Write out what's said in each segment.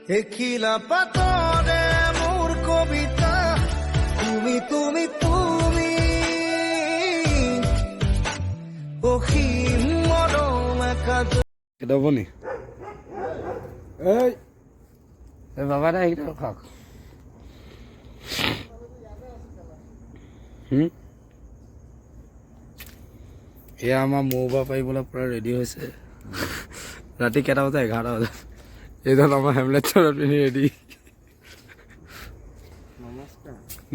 দেখিলা পাতৰে মোৰ কবিতা তুমি তুমি তুমি অসীম মৰম একাজ এটা বনি এই বাবা দা এইটা খাক এয়া আমাৰ মৌবা পাৰিবলৈ পূৰা ৰেডি হৈছে ৰাতি কেইটা বজাত 11টা বজাত এইজন আমাৰ হেমলেট চৰত পিন্ধি ৰেডি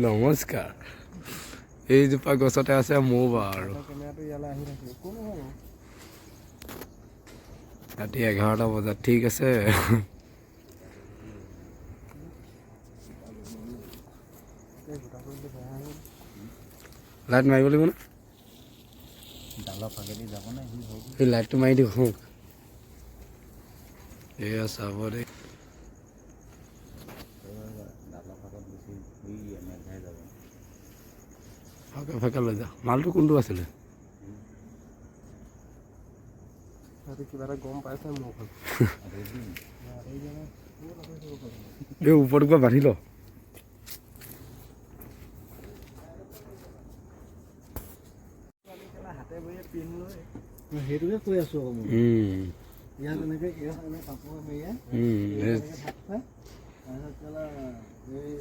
নমস্কাৰ এইজোপা গছতে আছে মৌবা আৰু ৰাতি 11টা বজাত ঠিক আছে লাইট মাৰিব লাগিব না এই লাইটটো মাৰি দিওঁ শুক এয়া চাব দেই ফাঁকে ফাঁকে লৈ যা মালটো কোনটো আছিলে কিবা এটা গম পাইছে মুখখন এই ওপৰটো পৰা বান্ধি ল সেইটোকে কৈ আছো আকৌ ইয়াত এনেকে কাপোৰ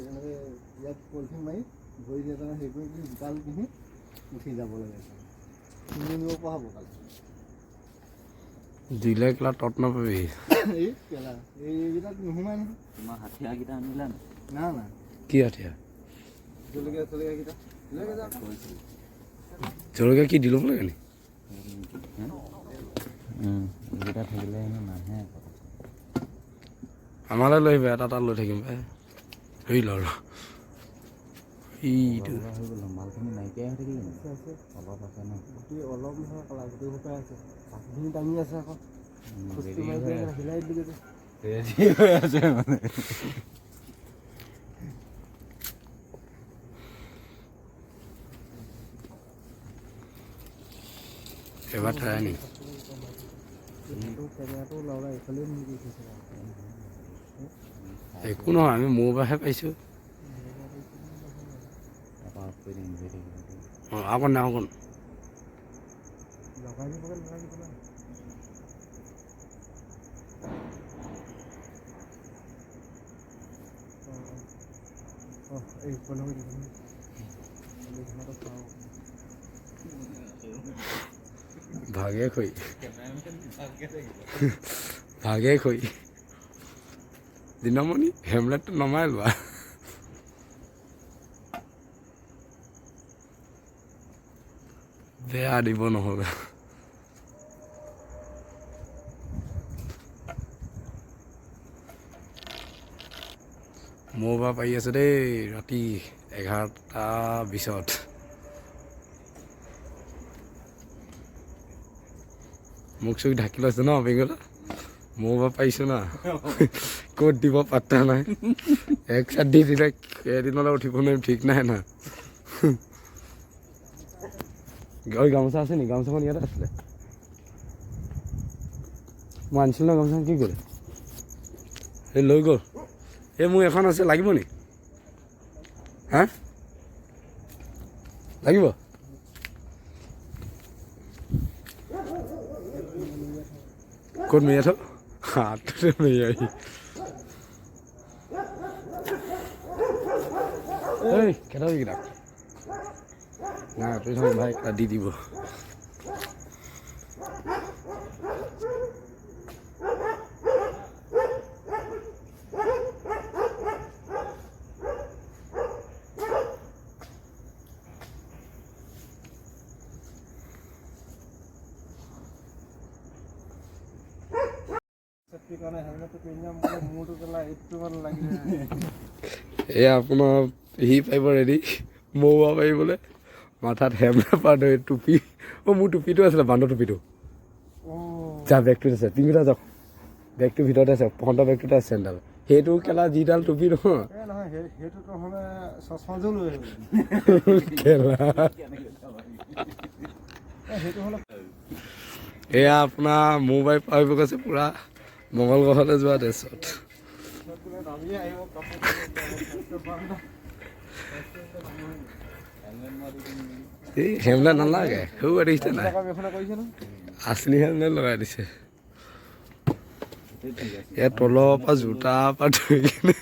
এনেকে ইয়াত পলিথিন মাৰি ভৰি দিয়ে হেৰি কৰি জোতাল পিন্ধি উঠি যাব লাগে নিব পৰা হ'ব কালি দিলে কেলা তত নাপাবি এই কেলা এইকেইটাত নোসোমাই নহয় তোমাৰ হাঠিয়াৰকেইটা আনিলা না না কি হাঠিয়াৰ জলকীয়া চলকীয়াকেইটা জলকীয়া কি দি ল'ব লাগে নি এইকেইটা থাকিলে নাহে আমালৈ লৈ আহিবা এটা লৈ থাকিম পাই হেৰি ল এইটো হৈ গ'ল মালখিনি নাইকিয়াই হৈ থাকিলে অলপ আছে ন অলপ নহয় কলা গুটি শুকাই আছে পাখিখিনি দাঙি আছে আকৌ হিলাই দিলে ৰেডি হৈ আছে মানে এবাৰ থৈ আনি কেমেৰাটো লগাই এইফালে নিদি একো নহয় আমি মৌবাহে পাইছোঁ অঁ অকণ না অকণ লগাই দিব লগাই দিব এই ফোন কৰি দিব ভাগে খৈ ভাগে খৈ দিনমণি হেমলেটটো নমাই লোৱা বেয়া দিব নহ'লে মৌবা পাৰি আছে দেই ৰাতি 11টা 20ত মুখ চুখ ঢাকি লৈছে ন বেঙলা মৌবা পাৰিছোঁ না ক'ত দিব পাত্তা নাই এক চাত দি দিলে এদিনলৈ উঠিব নোৱাৰিম ঠিক নাই না গামোচা আছে নি গামোচাখন ইয়াতে আছিলে মই আনিছিলোঁ ন গামোচাখন কি কৰে এই লৈ গ'ল এই মোৰ এখন আছে লাগিব নি হা লাগিব ক'ত মেৰিয়াই থ হাততে মেৰিয়াই এই কেইটা কিতাপ না তুই থ ভাই এটা দি দিব এয়া আপোনাৰ সি পাৰিব ৰেডি মৌবা পাৰিবলৈ মাথাত হেমলেট ধৰি টুপি মোৰ টুপিটো আছিলে বান্দৰ টুপিটো যা বেগটোত আছে পিংকুটা যাওক বেগটোৰ ভিতৰতে আছে ফ্ৰণ্টৰ বেগটোতে আছে চেণ্ডেল সেইটো কেলা যিডাল টুপি নহয় কেলা সেইটো হ'লে এয়া আপোনাৰ মোবাইল পাই গৈছে পুৰা মংগল গ্ৰহলৈ যোৱা ড্ৰেছত নামিয়ে আহিব কাপোৰ এই হেমলেট নালাগে সৌ দেখিছে নাই কৰিছে ন আচলি হেমলেট লগাই দিছে ইয়াত তলৰ পৰা জোতাৰ পৰা ধৰি কিনে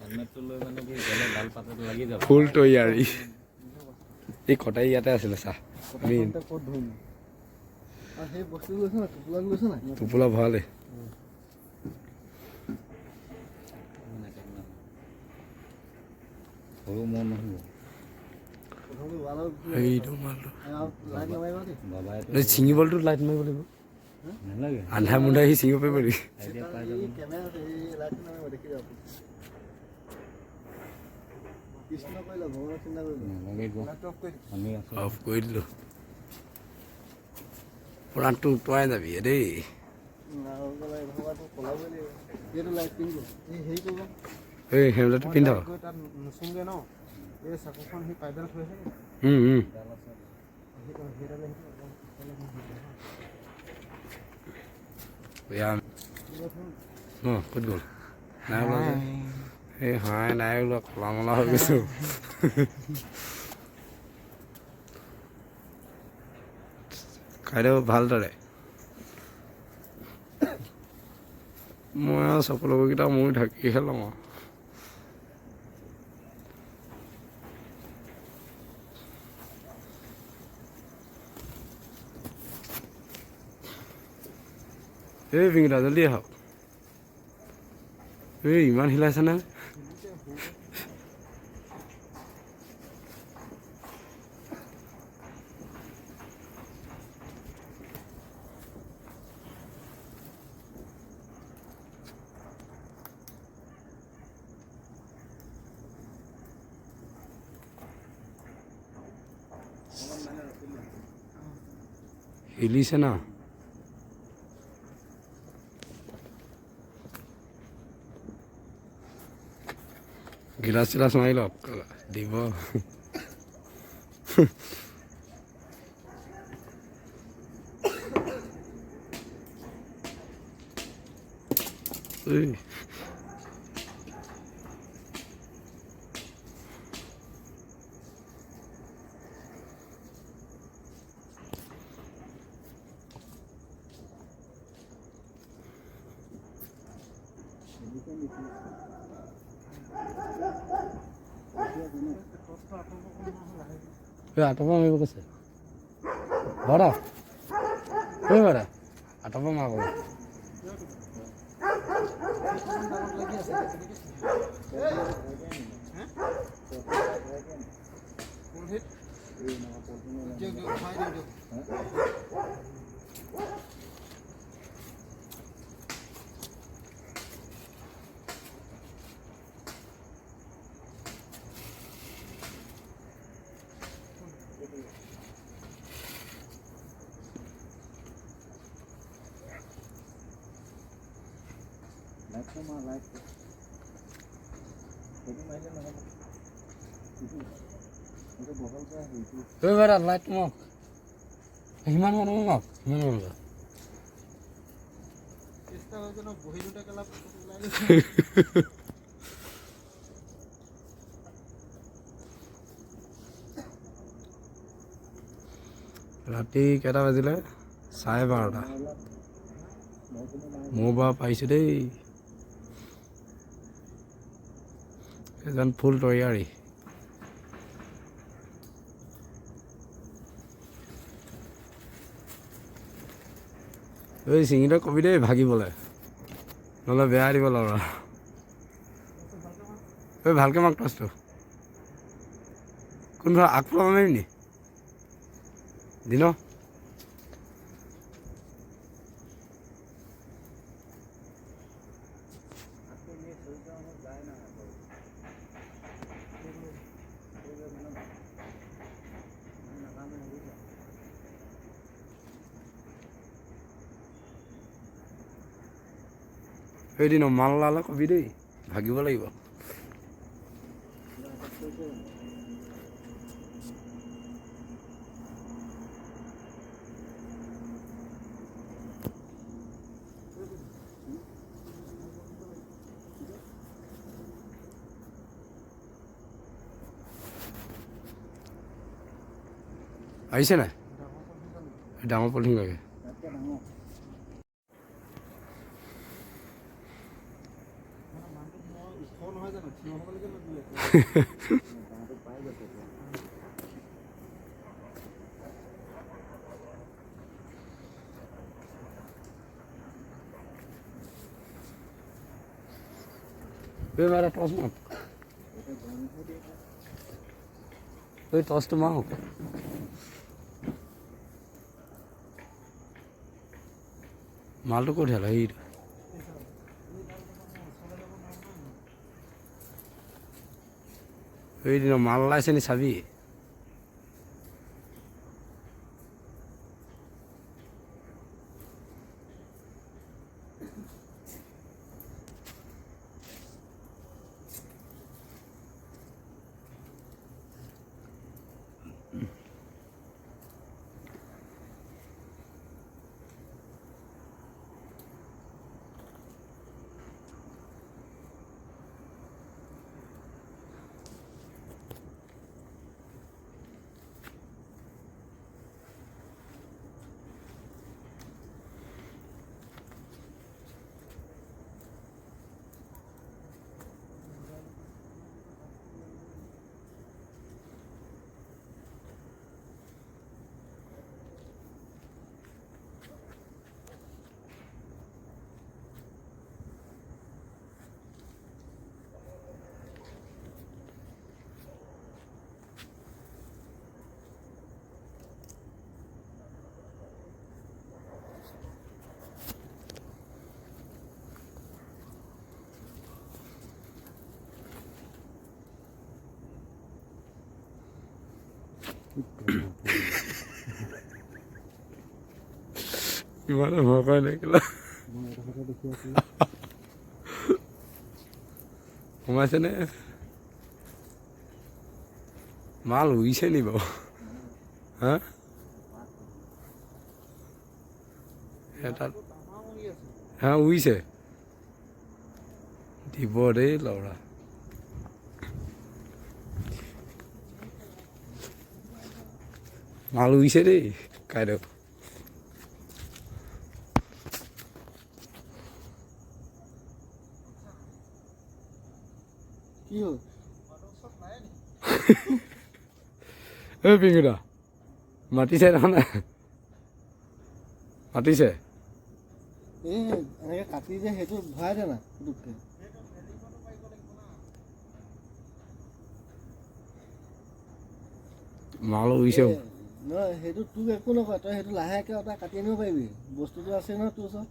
হেলমেটটো লৈ মানে কি গ'লে ডাল পাতত লাগি যাব ফুল তৈয়াৰী এই কটাৰী ইয়াতে আছিলে চা মেইন ক'ত ধৰিম আৰু সেই বস্তু গৈছে নাই টোপোলা গৈছে নাই টোপোলা ভৰালে সৰু মন নহ'ব প্ৰথমে ৱালৰ সেইটো মালটো লাইট লগাইবা দেই বাবাইতো ছিঙিবলটো লাইট মাৰিব লাগিব নালাগে আন্ধাৰ মুন্ধাৰ সি ছিঙিব পাৰিব নেকি আইডিয়া পাই যাব কেমেৰা এই লাইট নামাৰিব দেখি যাব কৃষ্ণ কৰিলে ভগৱানৰ চিন্তা কৰিলে নালাগে গো আমি আছোঁ অফ কৰি দিলোঁ পুৰাণটো উটুৱাই যাবি দেই আৰু ক'লে ভগৱানটো পলাবই লাগিব এইটো লাইট কিনিব এই হেৰি কৰিব এই হেমলেটটো পিন্ধ গৈ তাত নুচুংগে ন এই চাকুখন সি পাইডাল থৈ আছে ক'ত গ'ল নাই ওলোৱা যে এই হাই নাই ওলোৱা কলা মলা হৈ গৈছোঁ খাই দিব ভালদৰে মই আৰু চপলকেইটা মই ঢাকিহে লওঁ আৰু এই বিংটা জলদি আহক এই ইমান হিলাইছেনে হিলিছে না গিলাচ চিলাচ মাৰি লওক দিব এই আঁতৰ পৰা মাৰিব কৈছে বৰা ঐ বৰা আঁতৰ পৰা মাৰিব লাইটটো মাৰ লাইটটো সেইটো মাৰিলে নহ'ব সেইটো বহল কৰা সেইটো ঐ বৰা লাইট মোক সিমান মানুহ মোক সিমান মানুহ চেষ্টা হৈছে ন বহি দুটা কেলা ওলাই ৰাতি কেইটা বাজিলে 12:30 মোৰ বাৰু পাইছোঁ দেই এজন ফুল তৈয়াৰী ঐ চিঙিটো কবি দেই ভাগিবলৈ নহ'লে বেয়া দিব ল'ৰা ঐ ভালকৈ মাক টচটো কোনফালে আগফালে মাৰিম নি দিন এদিন মাল লালে কবি দেই ভাগিব লাগিব আহিছে নাই ডাঙৰ পলিথিন লাগে তাতকৈ ডাঙৰ ওখ নহয় জানো থিয় হ'বলৈকে তাহাঁতি পাই গৈছে এতিয়া মাৰা টচ মাৰ টচটো মাৰো মালটো ক'ত হেলা সেইটো সেইদিনা মাল ওলাইছে নি চাবি ইমানে ভয় কৰে নেকিলা সোমাইছেনে মাল উৰিছে নি বাৰু হা তাত হা উৰিছে দিব দেই ল'ৰা মাল উৰিছে দেই কাইদেউ কি হ'ল এই পিংকুদা মাতিছে দেখোন মাতিছে এই এনেকৈ কাটি যে সেইটো ভৰাই দে না পুটুককৈ মাল উৰিছে নহয় সেইটো তোক একো নকয় তই সেইটো লাহেকৈ তই কাটি আনিব পাৰিবি বস্তুটো আছে নহয় তোৰ ওচৰত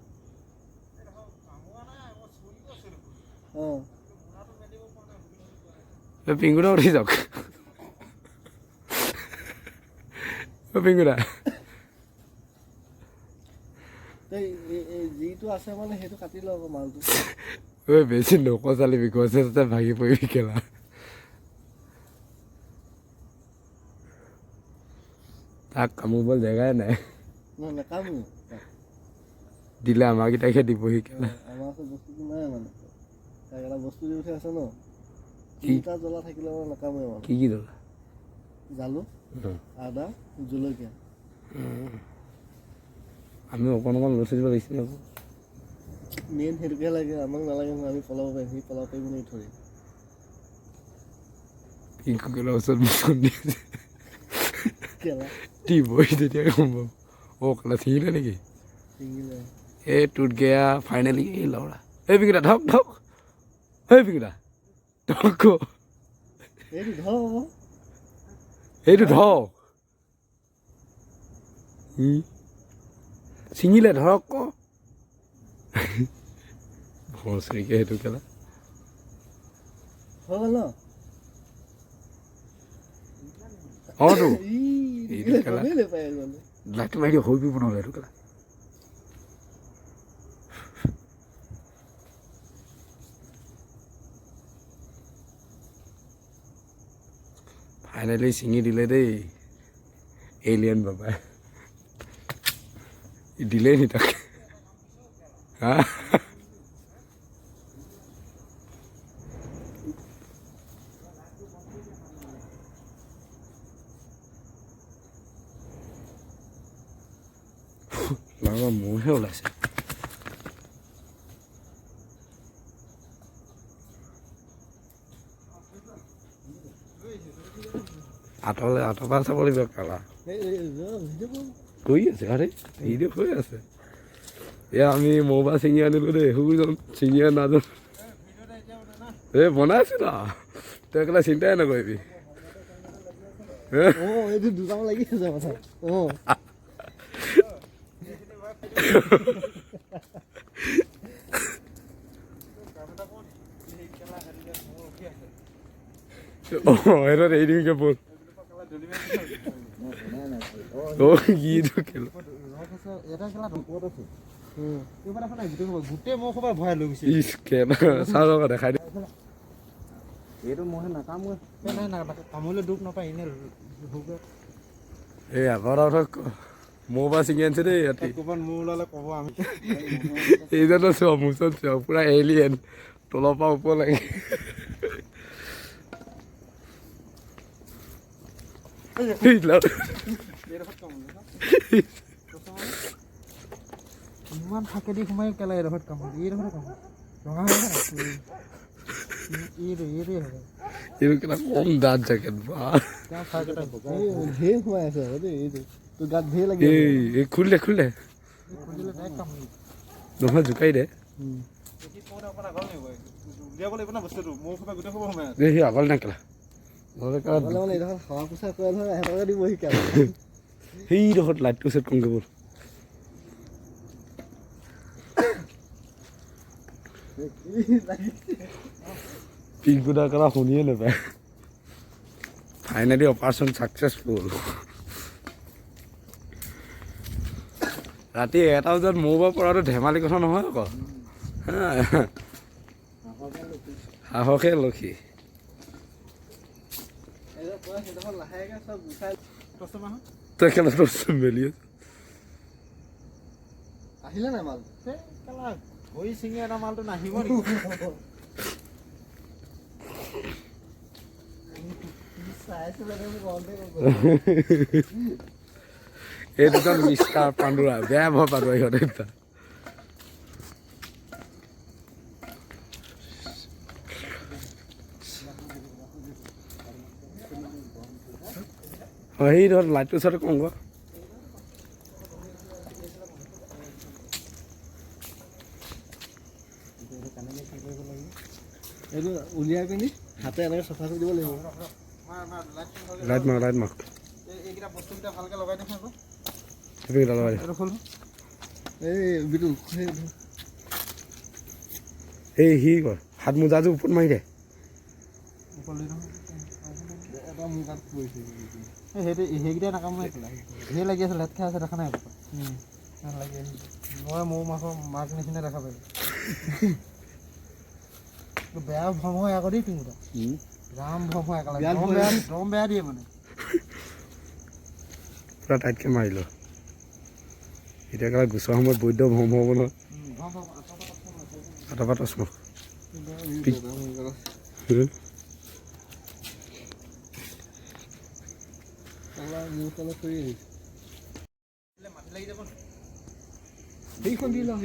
অঁ পিংকুদা উঠি যাওক পিংকুদা তই যিটো আছে মানে সেইটো কাটি ল আকৌ মালটো ঐ বেছি নকচালিবি গছে চছে ভাগি পৰিবি কেলা তাক কামুৰিবলৈ জেগাই নাই নহয় নাকামো দিলে আমাৰকেইটাকে দিবহি কেলা আমাৰ ওচৰত বস্তুটো নাই মানে তাক এটা বস্তু দি উঠি আছে ন তিনিটা জ্বলা থাকিলে মানে নাকামে মানে কি দলা জালুক আদা জলকীয়া আমি অকণ অকণ লৈ থৈ দিব লাগিছিল আকৌ মেইন সেইটোকে লাগে আমাক নালাগে নহয় আমি পলাব পাৰিম সি পলাব পাৰিব নি থৈ পিংকু কেলা ওচৰত মুখখন দি আছে কেলা দিবহি তেতিয়া গম পাম অ' কেলা ছিঙিলে নেকি ছিঙিলে এই টুট গেয়া ফাইনেলি এই ল'ৰা এই পিংকুদা ধৰক ধৰক এই পিংকুদা ধৰক এইটো ধৰ এইটো ধৰক ছিঙিলে ধৰক ক ভৰচৰিকে সেইটো কেলা হৈ গ'ল ন অঁতো ই এইটো কেলা গমেই নাপায় মানে লাইটটো মাৰি দিয়ক হৈ পিব নহ'লে সেইটো কেলা ফাইনেলি ছিঙি দিলে দেই এলিয়েন বাবাই দিলেই নি তাক হা লাউৰা মহে ওলাইছে আঁতৰ পৰা চাব লাগিব কালা কৰি আছে আৰে ভিডিঅ' হৈ আছে এয়া আমি মৌবা ছিঙি আনিলোঁ দেই শুজন ছিঙি নাজানো এই বনাইছোঁ না তই একেবাৰে চিন্তাই নকৰিবি এইটো দুটামান লাগি আছে কথা এটা এৰি দিমকে বল কিটো খেল গোটেই মহ খোপা ভৰাই লৈ গৈছে ইচ খেল চাওঁ ৰ'বা দেখাই দিম এইটো মহে নাকামোৱে কামলৈ দুখ নাপায় এনে এই আগৰ মৌবা ছিঙি আনিছে দেই ইয়াতে ক'ৰবাত মহ ওলালে ক'ব আমি এইজনো চোৱা মোচন চোৱা পুৰা এলিয়েন তলৰ পৰা ওপৰ লাগে ইমান ফাকেদি সোমাই পেলাই এইডোখৰত কামত এইডোখৰত কামত ৰঙা হৈ এইটোৱে হ'ব এইটো কিবা কম দাঁত জেকেট বা ঢেৰ সোমাই আছে দেই এইটো তোৰ গাত ঢেৰ লাগি এই খুল দে নহয় জোকাই দে সি আগল নাকেলা হাৱা পোছা কৰে ধৰ এহেঁতকে দিব শিকাই সেইডোখৰত লাইটটো চেট কমকৈ বল পিংকুদাৰ কথা শুনিয়ে নাপায় ফাইনেলি অপাৰেশ্যন ছাকচেছফুল ৰাতি 1টা বজাত মৌবা পৰাটো ধেমালি কথা নহয় আকৌ সাহসে লক্ষী তই খেলত মেলি আহিলে নাই মাল ভৰি ছিঙি এটা মালটো নাহিব নেকি এই দুজন মিষ্টাৰ পাণ্ডুৰা বেয়া ভয় পাণ্ডুৰা সিহঁতে দুটা সেই ধৰ লাইটটো ওচৰতে কওঁ গৈ এইটো উলিয়াই পিনি হাতে এনেকৈ চফা কৰি দিব লাগিব লাইট মাৰ এইকেইটা বস্তুকেইটা ভালকৈ লগাই দেখোন আকৌ লগাই এইটো খোল এই বিটু এই সি কৰ হাত মোজাযোৰ ওপৰত মাৰি দে এটা মোৰ গাত পৰিছে সেইটো সেইকেইটাই নাকামে ধেৰ লাগি আছে লেট খাই আছে দেখা নাই লাগি আছে মই মৌ মাছৰ মাক নিচিনা দেখা পাইছোঁ বেয়া ভ্ৰম হয় আকৌ দেই তুমি ৰাম ভ্ৰম হয় দম বেয়া দিয়ে মানে পুৰা টাইটকৈ মাৰিলোঁ এতিয়া কেলা গুচোৱা সময়ত বৈদ্য ভ্ৰম হ'ব নহয় আঁতৰ পৰা টচ মাৰ সেইখন দি লওঁ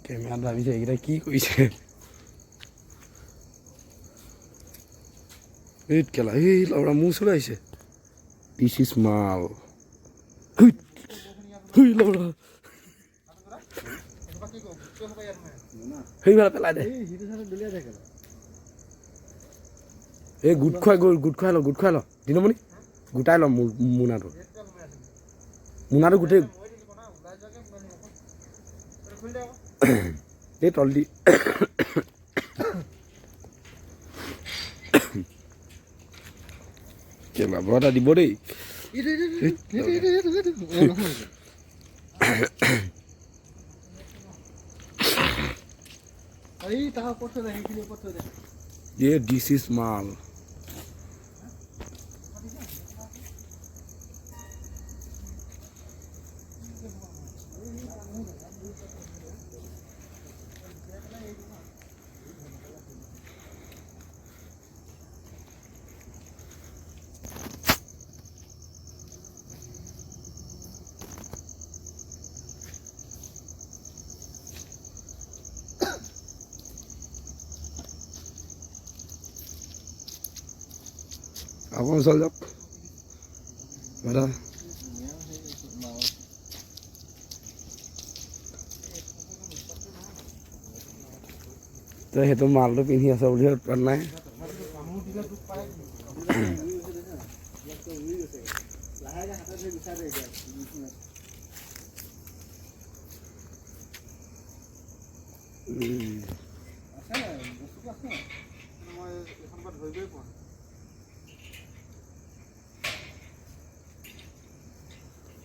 কেমেৰাত ভাবিছে এইকেইটা কি কৰিছে এই কেলা এই লাউৰা মোৰ ওচৰলৈ আহিছে দিছ ইজ মাল লাউৰা সেইফালে পেলাই দে এই গোট খুৱাই ল দিনমণি গোটাই ল মোনাটো গোটেই এই তল দি কেইবাৰ এটা দিব দেই দিছ ইজ মাল আকৌ ওচৰ যাওক দাদা তই সেইটো মালটো পিন্ধি আছ বুলি উৎপাত নাই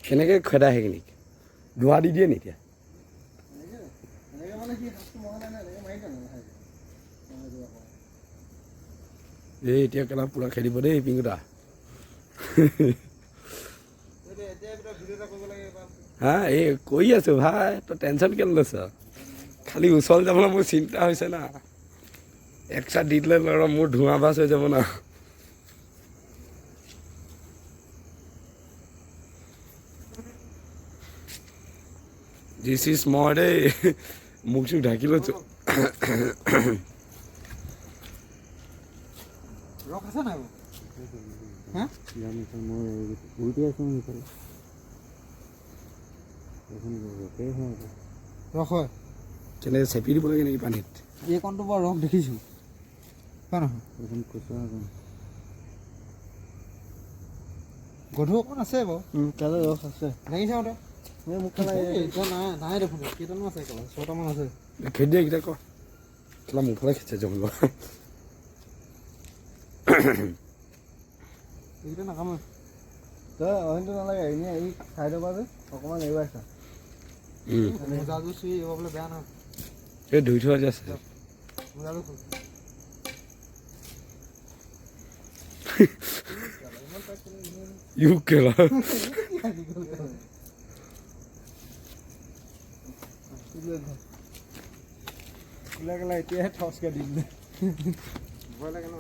কেনেকৈ খেদাই সেইখিনি ধোঁৱা দি দিয়ে নি এতিয়া এই এতিয়া কেলা পূৰা খেদিব দেই পিংকুটা হা এই কৰি আছোঁ ভাই তই টেনশ্যন কেলৈ লৈছ খালি ওচৰলৈ যাবলৈ মোৰ চিন্তা হৈছে না এক চাট দি দিলে ল'ৰা মোৰ ধোঁৱা বাছ হৈ যাব না দিছ ইজ মই দেই মুখ চুখ ঢাকি লৈছোঁ ৰস আছে নাই হা মই উলটি আছোঁ সেইফালে এখন ৰকেই হয় ৰস হয় কেনেকৈ চেপি দিব লাগে নেকি পানীত এইকণটো বাৰু ৰস দেখিছোঁ হয় নহয় এখন খুচুৰা অকণ গধুৰ অকণ আছে বাৰু তাতে ৰস আছে দাঙি চাওঁ তই এই মোক খালা এতিয়া নাই দেখোন কেইটামান আছে কেলা 6টামান আছে খেদি দিয়ে এইকেইটা ক কেলা মোৰ ফালে খেদিছে জংঘল এইকেইটা নাকামে তই অইনটো নালাগে এনেই এই চাইডৰ পৰা যে অকণমান এৰুৱাই চা মোজাযোৰ চুই এবাৰ বোলে বেয়া নহয় এই ধুই থোৱা যে আছে মোজাযোৰ খোল ইউ কেলা এতিয়াহে ঠচকে দিম দে ভয় লাগে ন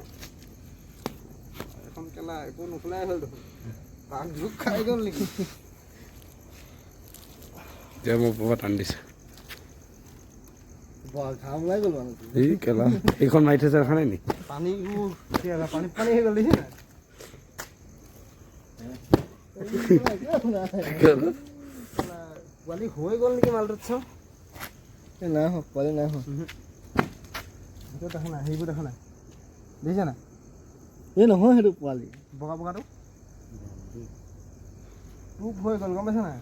এখন কেলা একো নোখোলাই হ'ল দেখোন তাক জোক খাই গ'ল নেকি এতিয়া মোৰ পৰা টান দিছে ঘাম ওলাই গ'ল মানে এই কেলা এইখন মাৰি থৈছে দেখা নাই নি পানীবোৰ পানী পানী হৈ গ'ল দেখিছে নাই পোৱালি হৈ গ'ল নেকি মালটোত চাওঁ নাই হোৱা পোৱালি নাই হোৱা সেইটো দেখা নাই সেইবোৰ দেখা নাই দেখিছে নাই এই নহয় সেইটো পোৱালি বগা বগাটো পোক হৈ গ'ল গম পাইছে নাই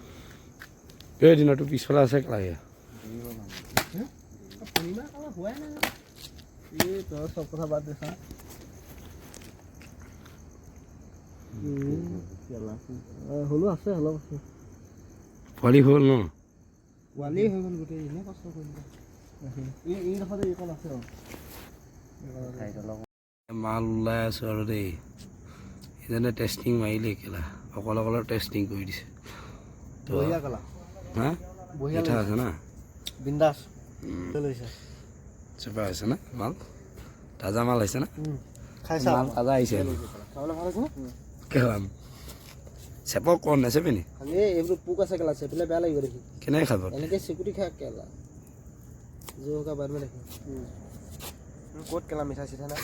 এই দিনতো পিছফালে আছে কেলা এয়া পূৰ্ণিমা কালাৰ হোৱাই নাই এই তই চব কথা বাদ দে চা হ'লেও আছে অলপ আছে পোৱালি হ'ল ন পোৱালি হৈ গ'ল গোটেই এনেই কষ্ট কৰিলে এইডোখৰতে এইকণ আছে মাল ওলাই আছোঁ আৰু দেই ইজনে টেষ্টিং মাৰিলে কেলা অকলে টেষ্টিং কৰি দিছে তো বঢ়িয়া কালাৰ হা বঢ়িয়া মিঠা আছে না বিন্দাছ লৈছে চেপা আছে না মাল তাজা মাল আহিছে না খাইছা মাল তাজা আহিছে খাবলৈ ভাল আছে কেলা চেপক কণ নেচেপি নি খালি এইবোৰ পোক আছে কেলা চেপিলে বেয়া লাগিব দেখি কেনেকৈ খাব এনেকৈ চিকুটি খাই কেলা জোৰকা বাদ দেখি ক'ত কেলা মিঠা চিঠা নাই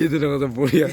এইটো কথা বঢ়িয়া